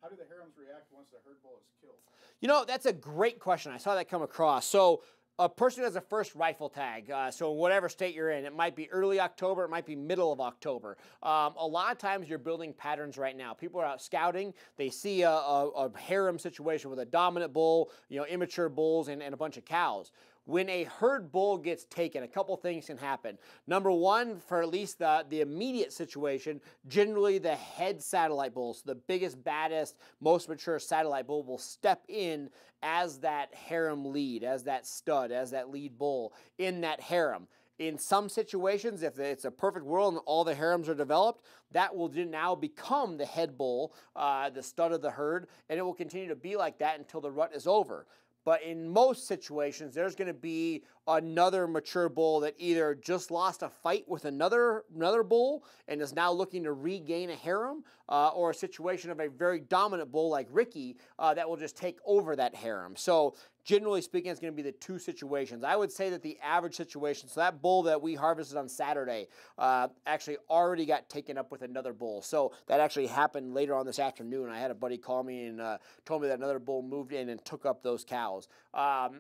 How do the harems react once the herd bull is killed? That's a great question. I saw that come across. So a person who has a first rifle tag, so whatever state you're in, it might be early October, it might be middle of October. A lot of times you're building patterns right now. People are out scouting. They see a harem situation with a dominant bull, immature bulls, and a bunch of cows. When a herd bull gets taken, a couple things can happen. Number one, for at least the immediate situation, generally the head satellite bull, so the biggest, baddest, most mature satellite bull will step in as that harem lead, as that stud, as that lead bull in that harem. In some situations, if it's a perfect world and all the harems are developed, that will now become the head bull, the stud of the herd, and it will continue to be like that until the rut is over. But in most situations, there's going to be another mature bull that either just lost a fight with another bull and is now looking to regain a harem, or a situation of a very dominant bull like Ricky that will just take over that harem. So generally speaking, it's going to be the two situations. I would say that the average situation, so that bull that we harvested on Saturday actually already got taken up with another bull. So that actually happened later on this afternoon. I had a buddy call me and told me that another bull moved in and took up those cows.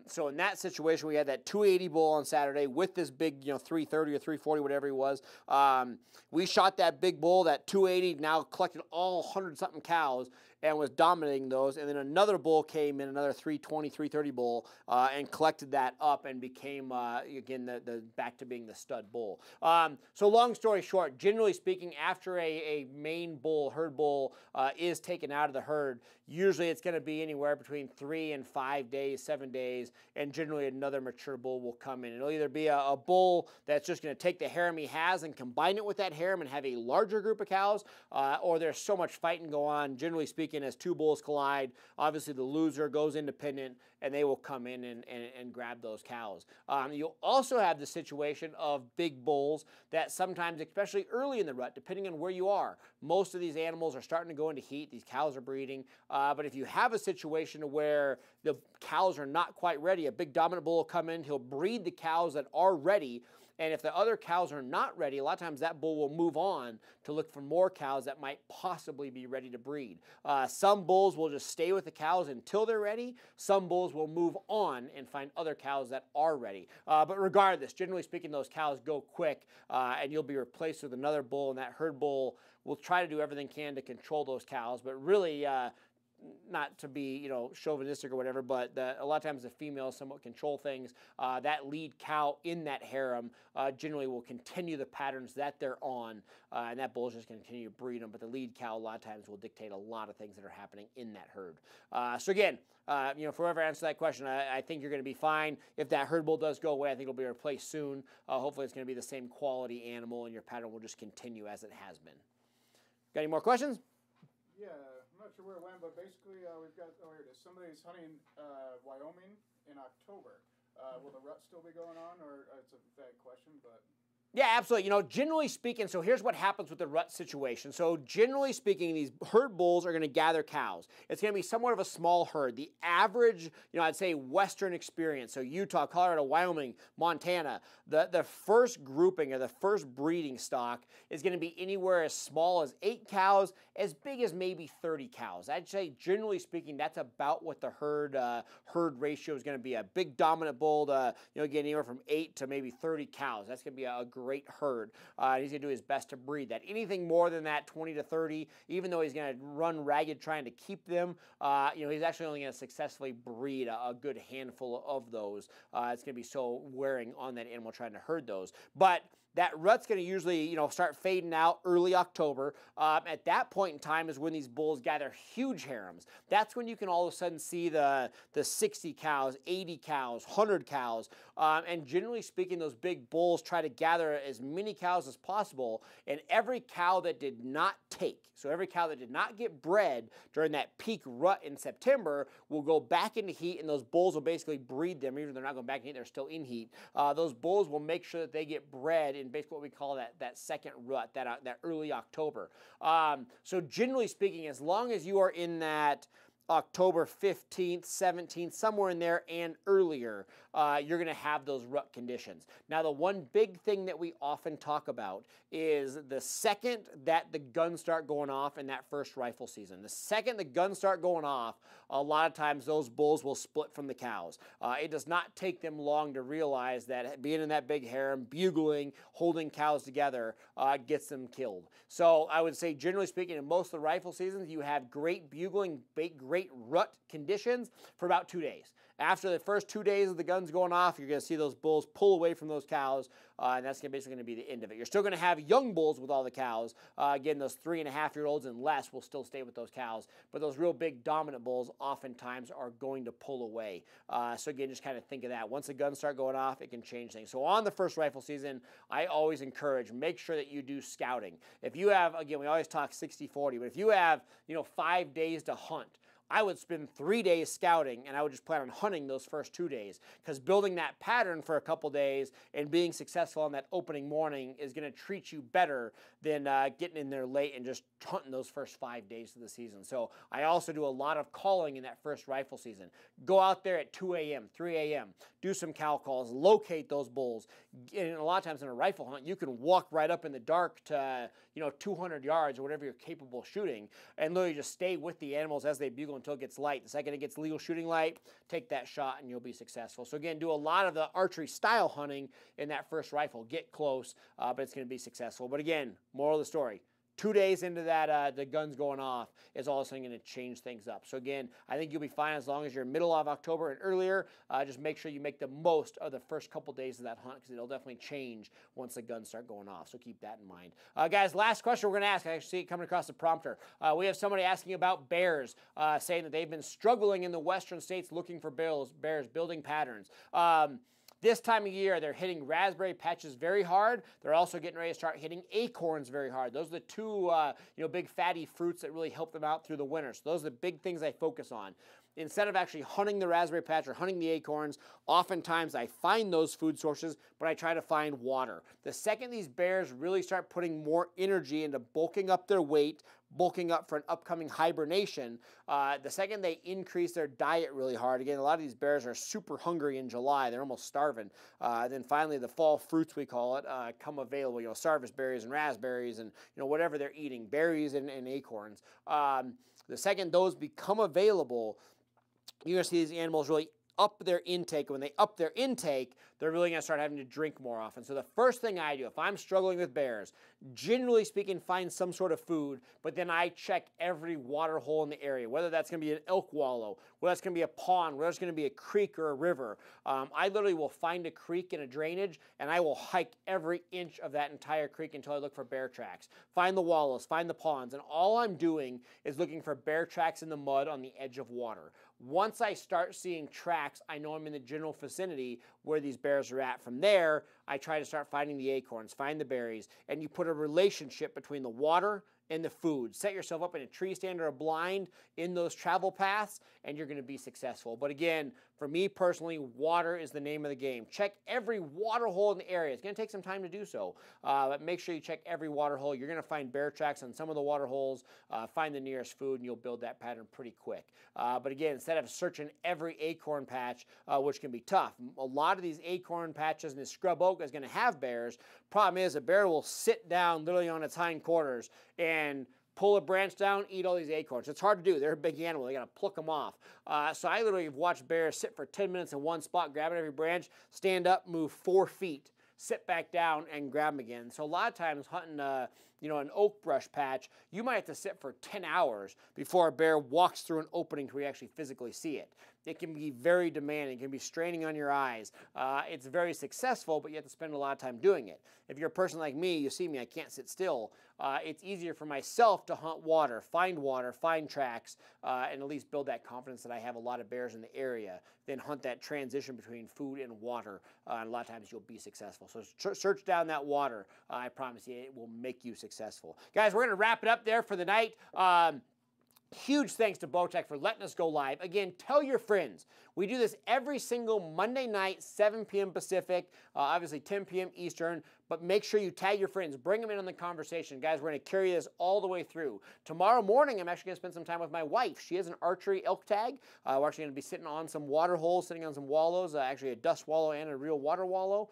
So in that situation, we had that 280 bull on Saturday with this big, 330 or 340, whatever he was. We shot that big bull, that 280, now collected all 100-something cows and was dominating those. And then another bull came in, another 320, 330 bull, and collected that up and became, again, the back to being the stud bull. So long story short, generally speaking, after a main bull, herd bull, is taken out of the herd, usually it's going to be anywhere between 3 and 5 days, 7 days, and generally another mature bull will come in. It'll either be a bull that's just going to take the harem he has and combine it with that harem and have a larger group of cows, or there's so much fighting go on, generally speaking, as two bulls collide, obviously the loser goes independent and they will come in and grab those cows. You'll also have the situation of big bulls that sometimes, especially early in the rut, depending on where you are, most of these animals are starting to go into heat, these cows are breeding, but if you have a situation where the cows are not quite ready, a big dominant bull will come in, he'll breed the cows that are ready. And if the other cows are not ready, a lot of times that bull will move on to look for more cows that might possibly be ready to breed. Some bulls will just stay with the cows until they're ready. Some bulls will move on and find other cows that are ready. But regardless, generally speaking, those cows go quick and you'll be replaced with another bull, and that herd bull will try to do everything can to control those cows. But really, not to be, chauvinistic or whatever, but a lot of times the females somewhat control things. That lead cow in that harem generally will continue the patterns that they're on, and that bull is just going to continue to breed them. But the lead cow a lot of times will dictate a lot of things that are happening in that herd. So again, for whoever answers that question, I think you're going to be fine. If that herd bull does go away, I think it'll be replaced soon. Hopefully it's going to be the same quality animal, and your pattern will just continue as it has been. Got any more questions? Yeah. I'm not sure where it went, but basically we've got, here it is. Somebody's hunting Wyoming in October. Will the rut still be going on, or it's a bad question, but... Yeah, absolutely. Generally speaking, so here's what happens with the rut situation. So generally speaking, these herd bulls are going to gather cows. It's going to be somewhat of a small herd. The average, I'd say Western experience, so Utah, Colorado, Wyoming, Montana, the first grouping or the first breeding stock is going to be anywhere as small as 8 cows, as big as maybe 30 cows. I'd say generally speaking, that's about what the herd ratio is going to be. A big dominant bull to, get anywhere from 8 to maybe 30 cows. That's going to be a great herd. He's going to do his best to breed that. Anything more than that, 20 to 30, even though he's going to run ragged trying to keep them, he's actually only going to successfully breed a good handful of those. It's going to be so wearing on that animal trying to herd those. But that rut's going to usually, start fading out early October. At that point in time is when these bulls gather huge harems. That's when you can all of a sudden see the 60 cows, 80 cows, 100 cows. And generally speaking, those big bulls try to gather as many cows as possible. And every cow that did not take, so every cow that did not get bred during that peak rut in September will go back into heat, and those bulls will basically breed them. Even if they're not going back in heat, they're still in heat. Those bulls will make sure that they get bred in basically what we call that second rut, that early October. So generally speaking, as long as you are in that October 15th, 17th, somewhere in there and earlier, you're going to have those rut conditions. Now, the one big thing that we often talk about is the second that the guns start going off in that first rifle season. The second the guns start going off, a lot of times those bulls will split from the cows. It does not take them long to realize that being in that big harem, bugling, holding cows together gets them killed. So I would say, generally speaking, in most of the rifle seasons, you have great bugling, great rut conditions for about 2 days. After the first 2 days of the guns going off, you're going to see those bulls pull away from those cows, and that's basically going to be the end of it. You're still going to have young bulls with all the cows. Again, those 3.5-year-olds and less will still stay with those cows, but those real big dominant bulls oftentimes are going to pull away. So again, just kind of think of that. Once the guns start going off, it can change things. So on the first rifle season, I always encourage, make sure that you do scouting. If you have, again, we always talk 60-40, but if you have, 5 days to hunt, I would spend 3 days scouting, and I would just plan on hunting those first 2 days, because building that pattern for a couple days and being successful on that opening morning is going to treat you better than getting in there late and just hunting those first 5 days of the season. So I also do a lot of calling in that first rifle season. Go out there at 2 a.m., 3 a.m., do some cow calls, locate those bulls. And a lot of times in a rifle hunt, you can walk right up in the dark to 200 yards or whatever you're capable of shooting, and literally just stay with the animals as they bugle until it gets light. The second it gets legal shooting light, take that shot and you'll be successful. So again, do a lot of the archery style hunting in that first rifle. Get close, but it's going to be successful. But again, moral of the story, 2 days into that, the guns going off is all of a sudden going to change things up. So again, I think you'll be fine as long as you're middle of October and earlier. Just make sure you make the most of the first couple days of that hunt, because it'll definitely change once the guns start going off. So keep that in mind. Guys, last question we're going to ask. I actually see it coming across the prompter. We have somebody asking about bears, saying that they've been struggling in the western states looking for bears building patterns. This time of year, they're hitting raspberry patches very hard. They're also getting ready to start hitting acorns very hard. Those are the two big fatty fruits that really help them out through the winter. So those are the big things I focus on. Instead of actually hunting the raspberry patch or hunting the acorns, oftentimes I find those food sources, but I try to find water. The second these bears really start putting more energy into bulking up their weight, bulking up for an upcoming hibernation, the second they increase their diet really hard, again, a lot of these bears are super hungry in July, they're almost starving. Then finally the fall fruits, we call it, come available, sarvice berries and raspberries and whatever they're eating, berries and acorns. The second those become available, you're going to see these animals really up their intake. When they up their intake, they're really going to start having to drink more often. So the first thing I do, if I'm struggling with bears, generally speaking, find some sort of food, but then I check every water hole in the area, whether that's going to be an elk wallow, whether that's going to be a pond, whether it's going to be a creek or a river. I literally will find a creek and a drainage, and I will hike every inch of that entire creek until I look for bear tracks. Find the wallows, find the ponds, and all I'm doing is looking for bear tracks in the mud on the edge of water. Once I start seeing tracks, I know I'm in the general vicinity where these bears are at. From there, I try to start finding the acorns, find the berries, and you put a relationship between the water and the food. Set yourself up in a tree stand or a blind in those travel paths, and you're going to be successful. But again, for me personally, water is the name of the game. Check every water hole in the area. It's going to take some time to do so, but make sure you check every water hole. You're going to find bear tracks on some of the water holes, find the nearest food, and you'll build that pattern pretty quick. But again, instead of searching every acorn patch, which can be tough, a lot of these acorn patches and this scrub oak is going to have bears. Problem is, a bear will sit down literally on its hindquarters and pull a branch down, eat all these acorns. It's hard to do. They're a big animal. They got to pluck them off. So I literally have watched bears sit for 10 minutes in one spot, grab every branch, stand up, move 4 feet, sit back down, and grab them again. So a lot of times hunting an oak brush patch, you might have to sit for 10 hours before a bear walks through an opening to where you actually physically see it. It can be very demanding. It can be straining on your eyes. It's very successfat, but you have to spend a lot of time doing it. If you're a person like me, you see me, I can't sit still. It's easier for myself to hunt water, find tracks, and at least build that confidence that I have a lot of bears in the area, then hunt that transition between food and water, and a lot of times you'll be successful. So search down that water. I promise you it will make you successful. Guys, we're going to wrap it up there for the night. Huge thanks to Bowtech for letting us go live. Again, tell your friends. We do this every single Monday night, 7 p.m. Pacific, obviously 10 p.m. Eastern, but make sure you tag your friends. Bring them in on the conversation. Guys, we're going to carry this all the way through. Tomorrow morning, I'm actually going to spend some time with my wife. She has an archery elk tag. We're actually going to be sitting on some water holes, sitting on some wallows, actually a dust wallow and a real water wallow.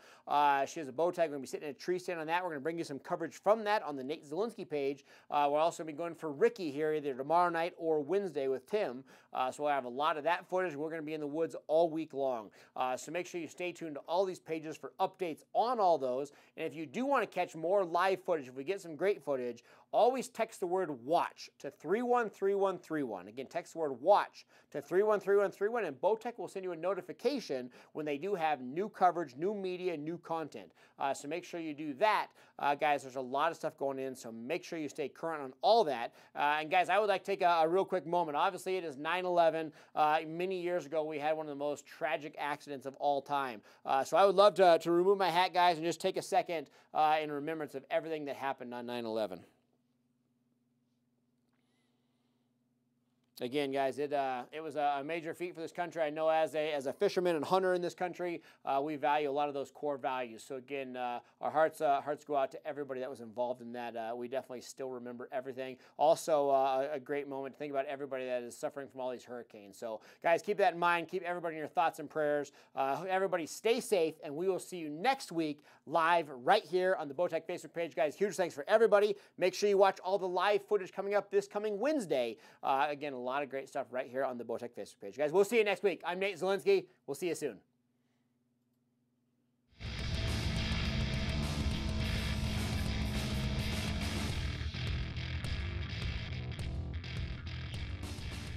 She has a bow tag. We're going to be sitting in a tree stand on that. We're going to bring you some coverage from that on the Nate Zelinsky page. We're also going to be going for Ricky here either tomorrow night or Wednesday with Tim. So we'll have a lot of that footage. We're going to be in the woods all week long. So make sure you stay tuned to all these pages for updates on all those. And if you do want to catch more live footage, if we get some great footage, always text the word WATCH to 313131. Again, text the word WATCH to 313131, and Bowtech will send you a notification when they do have new coverage, new media, new content. So make sure you do that. Guys, there's a lot of stuff going in, so make sure you stay current on all that. And guys, I would like to take a real quick moment. Obviously, it is 9/11. Many years ago, we had one of the most tragic accidents of all time. So I would love to remove my hat, guys, and just take a second in remembrance of everything that happened on 9/11. Again, guys, it was a major feat for this country. I know as a fisherman and hunter in this country, we value a lot of those core values. So again, our hearts go out to everybody that was involved in that. We definitely still remember everything. Also, a great moment to think about everybody that is suffering from all these hurricanes. So guys, keep that in mind. Keep everybody in your thoughts and prayers. Everybody stay safe, and we will see you next week live right here on the Bowtech Facebook page. Guys, huge thanks for everybody. Make sure you watch all the live footage coming up this coming Wednesday. Again, a lot of great stuff right here on the Bowtech Facebook page. Guys, we'll see you next week. I'm Nate Zelinsky. We'll see you soon.